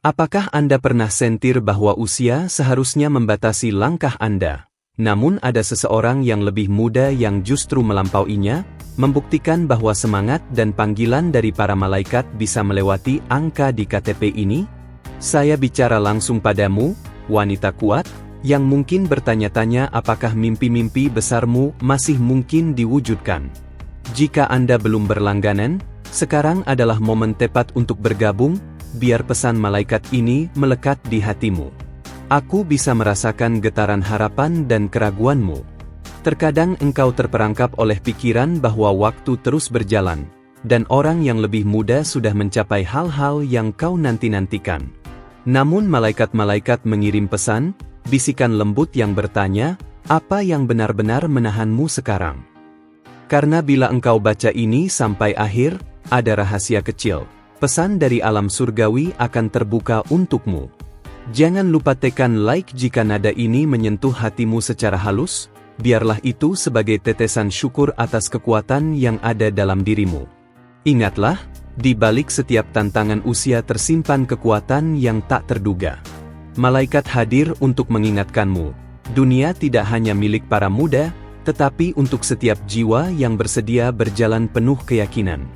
Apakah Anda pernah sentir bahwa usia seharusnya membatasi langkah Anda? Namun ada seseorang yang lebih muda yang justru melampauinya, membuktikan bahwa semangat dan panggilan dari para malaikat bisa melewati angka di KTP ini? Saya bicara langsung padamu, wanita kuat, yang mungkin bertanya-tanya apakah mimpi-mimpi besarmu masih mungkin diwujudkan. Jika Anda belum berlangganan, sekarang adalah momen tepat untuk bergabung, biar pesan malaikat ini melekat di hatimu. Aku bisa merasakan getaran harapan dan keraguanmu. Terkadang engkau terperangkap oleh pikiran bahwa waktu terus berjalan, dan orang yang lebih muda sudah mencapai hal-hal yang kau nanti-nantikan. Namun malaikat-malaikat mengirim pesan, bisikan lembut yang bertanya, apa yang benar-benar menahanmu sekarang? Karena bila engkau baca ini sampai akhir, ada rahasia kecil. Pesan dari alam surgawi akan terbuka untukmu. Jangan lupa tekan like jika nada ini menyentuh hatimu secara halus, biarlah itu sebagai tetesan syukur atas kekuatan yang ada dalam dirimu. Ingatlah, di balik setiap tantangan usia tersimpan kekuatan yang tak terduga. Malaikat hadir untuk mengingatkanmu, dunia tidak hanya milik para muda, tetapi untuk setiap jiwa yang bersedia berjalan penuh keyakinan.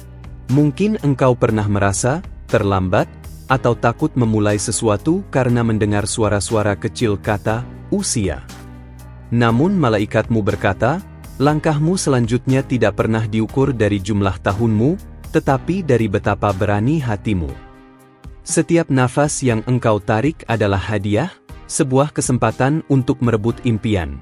Mungkin engkau pernah merasa terlambat, atau takut memulai sesuatu karena mendengar suara-suara kecil kata, usia. Namun malaikatmu berkata, langkahmu selanjutnya tidak pernah diukur dari jumlah tahunmu, tetapi dari betapa berani hatimu. Setiap nafas yang engkau tarik adalah hadiah, sebuah kesempatan untuk merebut impian.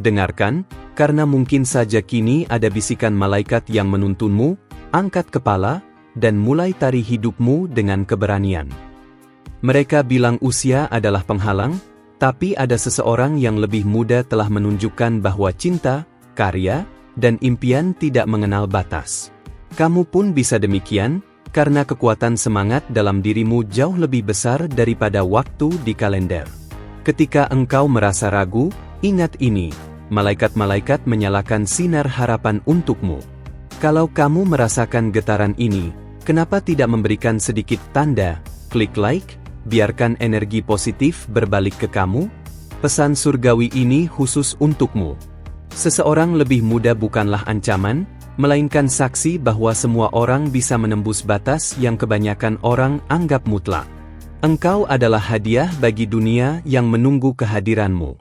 Dengarkan, karena mungkin saja kini ada bisikan malaikat yang menuntunmu, angkat kepala, dan mulai tari hidupmu dengan keberanian. Mereka bilang usia adalah penghalang, tapi ada seseorang yang lebih muda telah menunjukkan bahwa cinta, karya, dan impian tidak mengenal batas. Kamu pun bisa demikian, karena kekuatan semangat dalam dirimu jauh lebih besar daripada waktu di kalender. Ketika engkau merasa ragu, ingat ini, malaikat-malaikat menyalakan sinar harapan untukmu. Kalau kamu merasakan getaran ini, kenapa tidak memberikan sedikit tanda, klik like, biarkan energi positif berbalik ke kamu? Pesan surgawi ini khusus untukmu. Seseorang lebih muda bukanlah ancaman, melainkan saksi bahwa semua orang bisa menembus batas yang kebanyakan orang anggap mutlak. Engkau adalah hadiah bagi dunia yang menunggu kehadiranmu.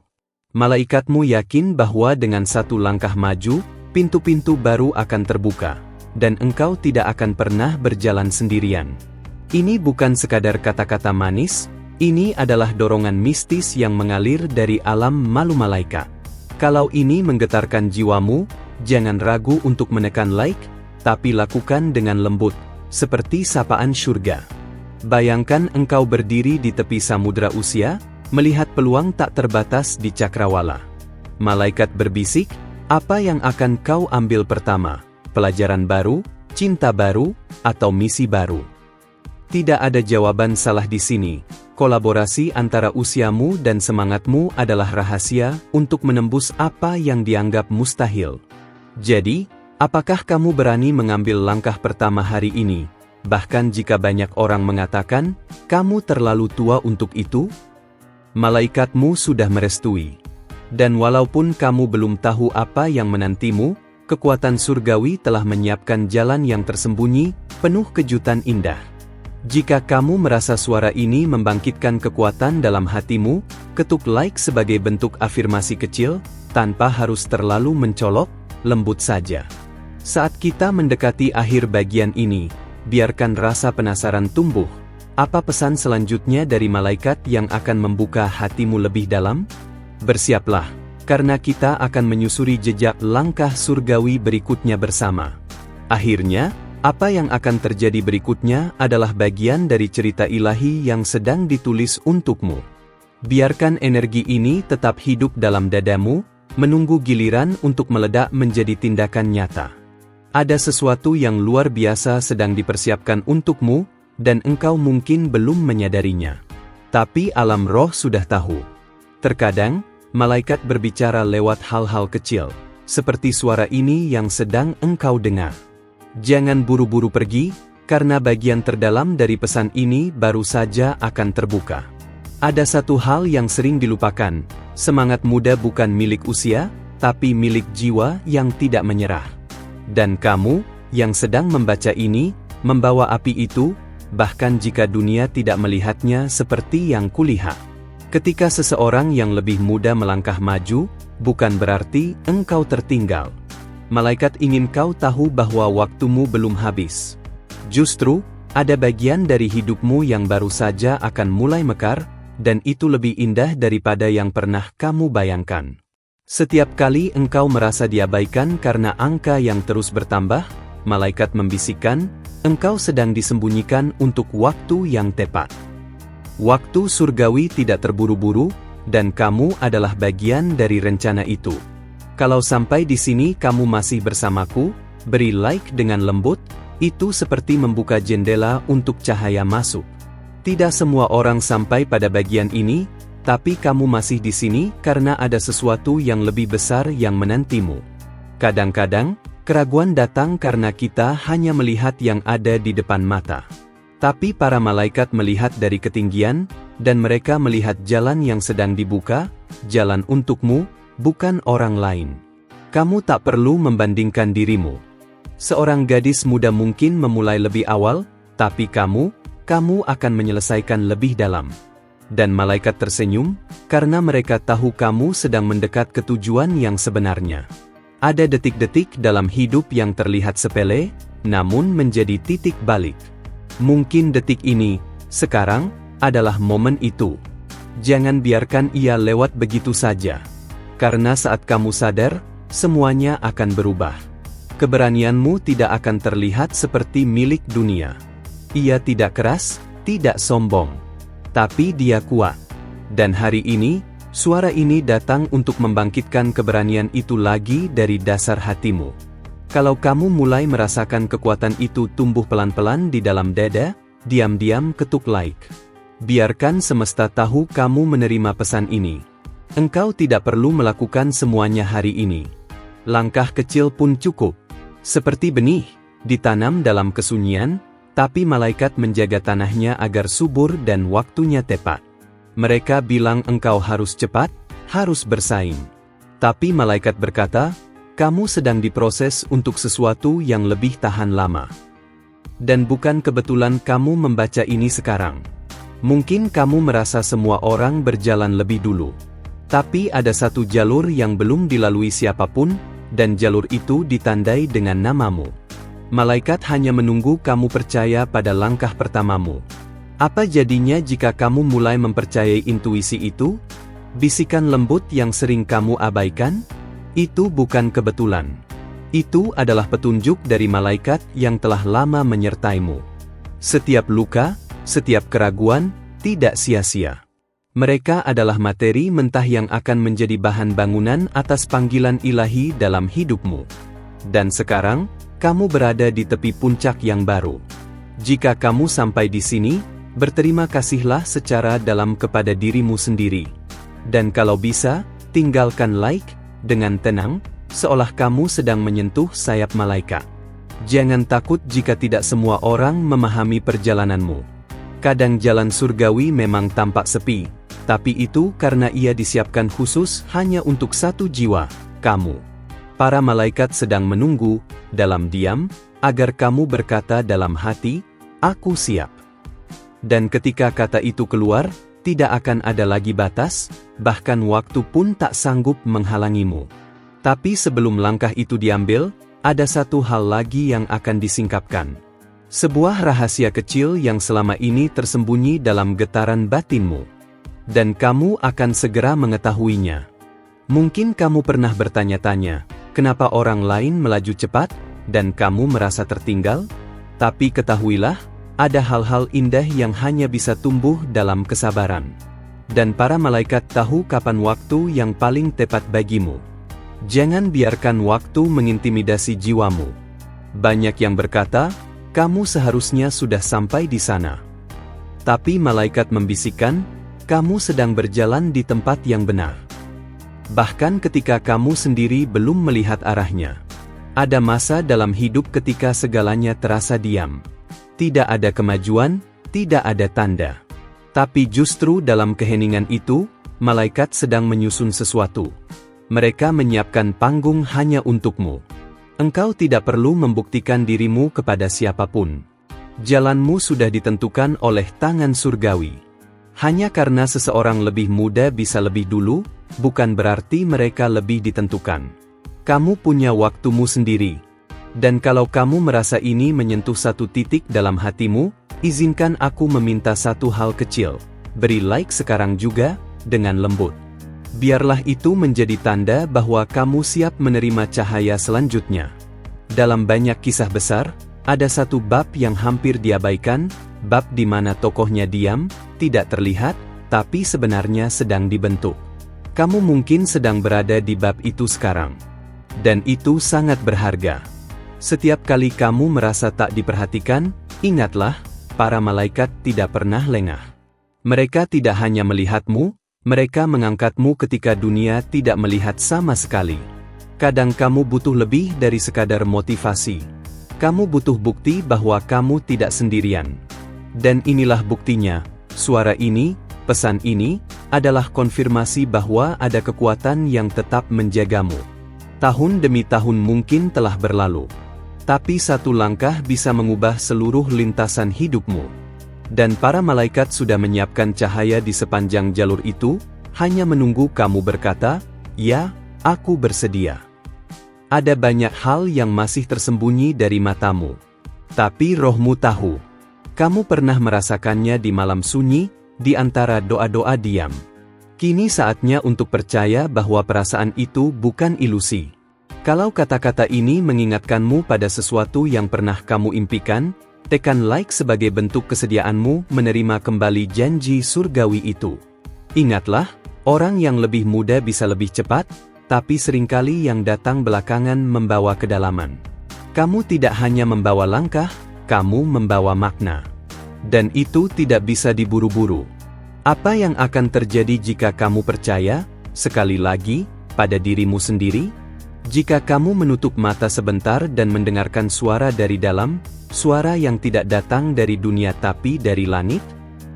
Malaikatmu yakin bahwa dengan satu langkah maju, pintu-pintu baru akan terbuka, dan engkau tidak akan pernah berjalan sendirian. Ini bukan sekadar kata-kata manis, ini adalah dorongan mistis yang mengalir dari alam malu malaikat. Kalau ini menggetarkan jiwamu, jangan ragu untuk menekan like, tapi lakukan dengan lembut, seperti sapaan surga. Bayangkan engkau berdiri di tepi samudra usia, melihat peluang tak terbatas di cakrawala. Malaikat berbisik, apa yang akan kau ambil pertama? Pelajaran baru, cinta baru, atau misi baru? Tidak ada jawaban salah di sini. Kolaborasi antara usiamu dan semangatmu adalah rahasia untuk menembus apa yang dianggap mustahil. Jadi, apakah kamu berani mengambil langkah pertama hari ini? Bahkan jika banyak orang mengatakan, kamu terlalu tua untuk itu? Malaikatmu sudah merestui. Dan walaupun kamu belum tahu apa yang menantimu, kekuatan surgawi telah menyiapkan jalan yang tersembunyi, penuh kejutan indah. Jika kamu merasa suara ini membangkitkan kekuatan dalam hatimu, ketuk like sebagai bentuk afirmasi kecil, tanpa harus terlalu mencolok, lembut saja. Saat kita mendekati akhir bagian ini, biarkan rasa penasaran tumbuh. Apa pesan selanjutnya dari malaikat yang akan membuka hatimu lebih dalam? Bersiaplah, karena kita akan menyusuri jejak langkah surgawi berikutnya bersama. Akhirnya, apa yang akan terjadi berikutnya adalah bagian dari cerita ilahi yang sedang ditulis untukmu. Biarkan energi ini tetap hidup dalam dadamu, menunggu giliran untuk meledak menjadi tindakan nyata. Ada sesuatu yang luar biasa sedang dipersiapkan untukmu, dan engkau mungkin belum menyadarinya. Tapi alam roh sudah tahu. Terkadang, malaikat berbicara lewat hal-hal kecil, seperti suara ini yang sedang engkau dengar. Jangan buru-buru pergi, karena bagian terdalam dari pesan ini baru saja akan terbuka. Ada satu hal yang sering dilupakan, semangat muda bukan milik usia, tapi milik jiwa yang tidak menyerah. Dan kamu, yang sedang membaca ini, membawa api itu, bahkan jika dunia tidak melihatnya seperti yang kulihat. Ketika seseorang yang lebih muda melangkah maju, bukan berarti engkau tertinggal. Malaikat ingin kau tahu bahwa waktumu belum habis. Justru, ada bagian dari hidupmu yang baru saja akan mulai mekar, dan itu lebih indah daripada yang pernah kamu bayangkan. Setiap kali engkau merasa diabaikan karena angka yang terus bertambah, malaikat membisikkan, engkau sedang disembunyikan untuk waktu yang tepat. Waktu surgawi tidak terburu-buru, dan kamu adalah bagian dari rencana itu. Kalau sampai di sini kamu masih bersamaku, beri like dengan lembut, itu seperti membuka jendela untuk cahaya masuk. Tidak semua orang sampai pada bagian ini, tapi kamu masih di sini karena ada sesuatu yang lebih besar yang menantimu. Kadang-kadang, keraguan datang karena kita hanya melihat yang ada di depan mata. Tapi para malaikat melihat dari ketinggian, dan mereka melihat jalan yang sedang dibuka, jalan untukmu, bukan orang lain. Kamu tak perlu membandingkan dirimu. Seorang gadis muda mungkin memulai lebih awal, tapi kamu akan menyelesaikan lebih dalam. Dan malaikat tersenyum, karena mereka tahu kamu sedang mendekat ke tujuan yang sebenarnya. Ada detik-detik dalam hidup yang terlihat sepele, namun menjadi titik balik. Mungkin detik ini, sekarang, adalah momen itu. Jangan biarkan ia lewat begitu saja. Karena saat kamu sadar, semuanya akan berubah. Keberanianmu tidak akan terlihat seperti milik dunia. Ia tidak keras, tidak sombong. Tapi dia kuat. Dan hari ini, suara ini datang untuk membangkitkan keberanian itu lagi dari dasar hatimu. Kalau kamu mulai merasakan kekuatan itu tumbuh pelan-pelan di dalam dada, diam-diam ketuk like. Biarkan semesta tahu kamu menerima pesan ini. Engkau tidak perlu melakukan semuanya hari ini. Langkah kecil pun cukup. Seperti benih, ditanam dalam kesunyian, tapi malaikat menjaga tanahnya agar subur dan waktunya tepat. Mereka bilang engkau harus cepat, harus bersaing. Tapi malaikat berkata, kamu sedang diproses untuk sesuatu yang lebih tahan lama. Dan bukan kebetulan kamu membaca ini sekarang. Mungkin kamu merasa semua orang berjalan lebih dulu. Tapi ada satu jalur yang belum dilalui siapapun, dan jalur itu ditandai dengan namamu. Malaikat hanya menunggu kamu percaya pada langkah pertamamu. Apa jadinya jika kamu mulai mempercayai intuisi itu? Bisikan lembut yang sering kamu abaikan? Itu bukan kebetulan. Itu adalah petunjuk dari malaikat yang telah lama menyertaimu. Setiap luka, setiap keraguan, tidak sia-sia. Mereka adalah materi mentah yang akan menjadi bahan bangunan atas panggilan ilahi dalam hidupmu. Dan sekarang, kamu berada di tepi puncak yang baru. Jika kamu sampai di sini, berterima kasihlah secara dalam kepada dirimu sendiri. Dan kalau bisa, tinggalkan like, dengan tenang, seolah kamu sedang menyentuh sayap malaikat. Jangan takut jika tidak semua orang memahami perjalananmu. Kadang jalan surgawi memang tampak sepi, tapi itu karena ia disiapkan khusus hanya untuk satu jiwa, kamu. Para malaikat sedang menunggu, dalam diam, agar kamu berkata dalam hati, aku siap. Dan ketika kata itu keluar, tidak akan ada lagi batas, bahkan waktu pun tak sanggup menghalangimu. Tapi sebelum langkah itu diambil, ada satu hal lagi yang akan disingkapkan. Sebuah rahasia kecil yang selama ini tersembunyi dalam getaran batinmu. Dan kamu akan segera mengetahuinya. Mungkin kamu pernah bertanya-tanya, kenapa orang lain melaju cepat, dan kamu merasa tertinggal? Tapi ketahuilah, ada hal-hal indah yang hanya bisa tumbuh dalam kesabaran. Dan para malaikat tahu kapan waktu yang paling tepat bagimu. Jangan biarkan waktu mengintimidasi jiwamu. Banyak yang berkata, kamu seharusnya sudah sampai di sana. Tapi malaikat membisikkan, kamu sedang berjalan di tempat yang benar. Bahkan ketika kamu sendiri belum melihat arahnya. Ada masa dalam hidup ketika segalanya terasa diam. Tidak ada kemajuan, tidak ada tanda. Tapi justru dalam keheningan itu, malaikat sedang menyusun sesuatu. Mereka menyiapkan panggung hanya untukmu. Engkau tidak perlu membuktikan dirimu kepada siapapun. Jalanmu sudah ditentukan oleh tangan surgawi. Hanya karena seseorang lebih muda bisa lebih dulu, bukan berarti mereka lebih ditentukan. Kamu punya waktumu sendiri. Dan kalau kamu merasa ini menyentuh satu titik dalam hatimu, izinkan aku meminta satu hal kecil. Beri like sekarang juga, dengan lembut. Biarlah itu menjadi tanda bahwa kamu siap menerima cahaya selanjutnya. Dalam banyak kisah besar, ada satu bab yang hampir diabaikan, bab di mana tokohnya diam, tidak terlihat, tapi sebenarnya sedang dibentuk. Kamu mungkin sedang berada di bab itu sekarang. Dan itu sangat berharga. Setiap kali kamu merasa tak diperhatikan, ingatlah, para malaikat tidak pernah lengah. Mereka tidak hanya melihatmu, mereka mengangkatmu ketika dunia tidak melihat sama sekali. Kadang kamu butuh lebih dari sekadar motivasi. Kamu butuh bukti bahwa kamu tidak sendirian. Dan inilah buktinya, suara ini, pesan ini, adalah konfirmasi bahwa ada kekuatan yang tetap menjagamu. Tahun demi tahun mungkin telah berlalu. Tapi satu langkah bisa mengubah seluruh lintasan hidupmu. Dan para malaikat sudah menyiapkan cahaya di sepanjang jalur itu, hanya menunggu kamu berkata, "Ya, aku bersedia." Ada banyak hal yang masih tersembunyi dari matamu. Tapi rohmu tahu. Kamu pernah merasakannya di malam sunyi, di antara doa-doa diam. Kini saatnya untuk percaya bahwa perasaan itu bukan ilusi. Kalau kata-kata ini mengingatkanmu pada sesuatu yang pernah kamu impikan, tekan like sebagai bentuk kesediaanmu menerima kembali janji surgawi itu. Ingatlah, orang yang lebih muda bisa lebih cepat, tapi seringkali yang datang belakangan membawa kedalaman. Kamu tidak hanya membawa langkah, kamu membawa makna. Dan itu tidak bisa diburu-buru. Apa yang akan terjadi jika kamu percaya, sekali lagi, pada dirimu sendiri? Jika kamu menutup mata sebentar dan mendengarkan suara dari dalam, suara yang tidak datang dari dunia tapi dari langit,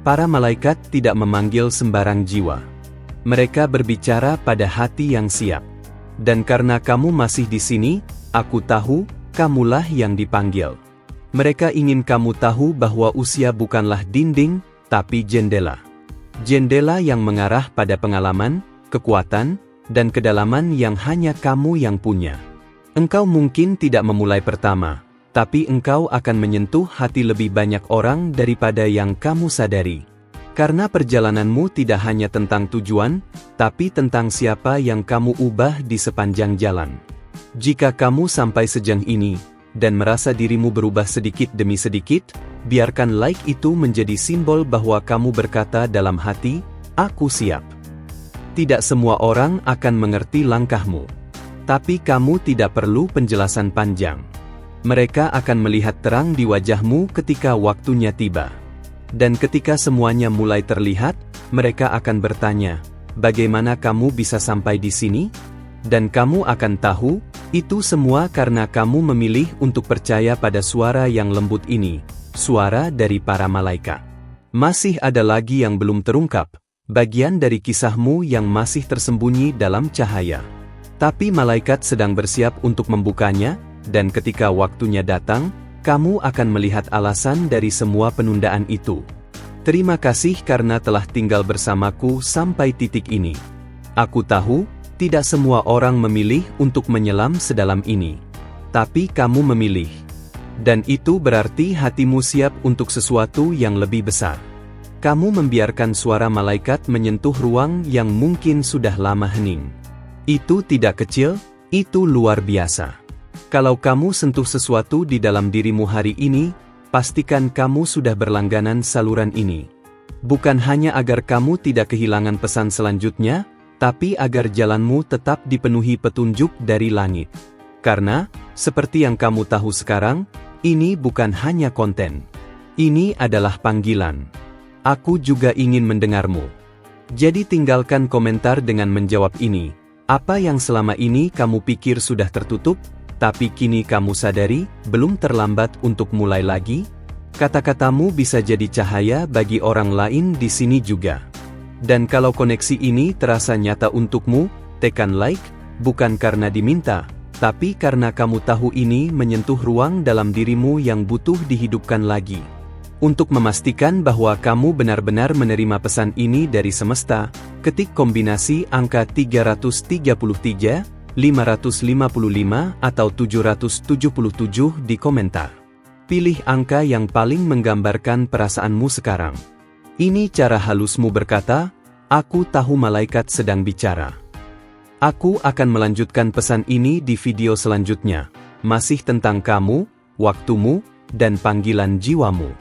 para malaikat tidak memanggil sembarang jiwa. Mereka berbicara pada hati yang siap. Dan karena kamu masih di sini, aku tahu, kamulah yang dipanggil. Mereka ingin kamu tahu bahwa usia bukanlah dinding, tapi jendela. Jendela yang mengarah pada pengalaman, kekuatan, dan kedalaman yang hanya kamu yang punya. Engkau mungkin tidak memulai pertama, tapi engkau akan menyentuh hati lebih banyak orang daripada yang kamu sadari. Karena perjalananmu tidak hanya tentang tujuan, tapi tentang siapa yang kamu ubah di sepanjang jalan. Jika kamu sampai sejauh ini, dan merasa dirimu berubah sedikit demi sedikit, biarkan like itu menjadi simbol bahwa kamu berkata dalam hati, "Aku siap." Tidak semua orang akan mengerti langkahmu. Tapi kamu tidak perlu penjelasan panjang. Mereka akan melihat terang di wajahmu ketika waktunya tiba. Dan ketika semuanya mulai terlihat, mereka akan bertanya, "Bagaimana kamu bisa sampai di sini?" Dan kamu akan tahu, itu semua karena kamu memilih untuk percaya pada suara yang lembut ini, suara dari para malaikat. Masih ada lagi yang belum terungkap. Bagian dari kisahmu yang masih tersembunyi dalam cahaya. Tapi malaikat sedang bersiap untuk membukanya, dan ketika waktunya datang, kamu akan melihat alasan dari semua penundaan itu. Terima kasih karena telah tinggal bersamaku sampai titik ini. Aku tahu, tidak semua orang memilih untuk menyelam sedalam ini. Tapi kamu memilih. Dan itu berarti hatimu siap untuk sesuatu yang lebih besar. Kamu membiarkan suara malaikat menyentuh ruang yang mungkin sudah lama hening. Itu tidak kecil, itu luar biasa. Kalau kamu sentuh sesuatu di dalam dirimu hari ini, pastikan kamu sudah berlangganan saluran ini. Bukan hanya agar kamu tidak kehilangan pesan selanjutnya, tapi agar jalanmu tetap dipenuhi petunjuk dari langit. Karena, seperti yang kamu tahu sekarang, ini bukan hanya konten. Ini adalah panggilan. Aku juga ingin mendengarmu. Jadi tinggalkan komentar dengan menjawab ini. Apa yang selama ini kamu pikir sudah tertutup, tapi kini kamu sadari, belum terlambat untuk mulai lagi? Kata-katamu bisa jadi cahaya bagi orang lain di sini juga. Dan kalau koneksi ini terasa nyata untukmu, tekan like, bukan karena diminta, tapi karena kamu tahu ini menyentuh ruang dalam dirimu yang butuh dihidupkan lagi. Untuk memastikan bahwa kamu benar-benar menerima pesan ini dari semesta, ketik kombinasi angka 333, 555, atau 777 di komentar. Pilih angka yang paling menggambarkan perasaanmu sekarang. Ini cara halusmu berkata, "Aku tahu malaikat sedang bicara." Aku akan melanjutkan pesan ini di video selanjutnya, masih tentang kamu, waktumu, dan panggilan jiwamu.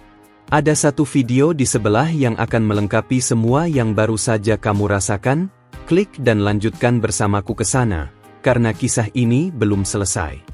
Ada satu video di sebelah yang akan melengkapi semua yang baru saja kamu rasakan. Klik dan lanjutkan bersamaku ke sana, karena kisah ini belum selesai.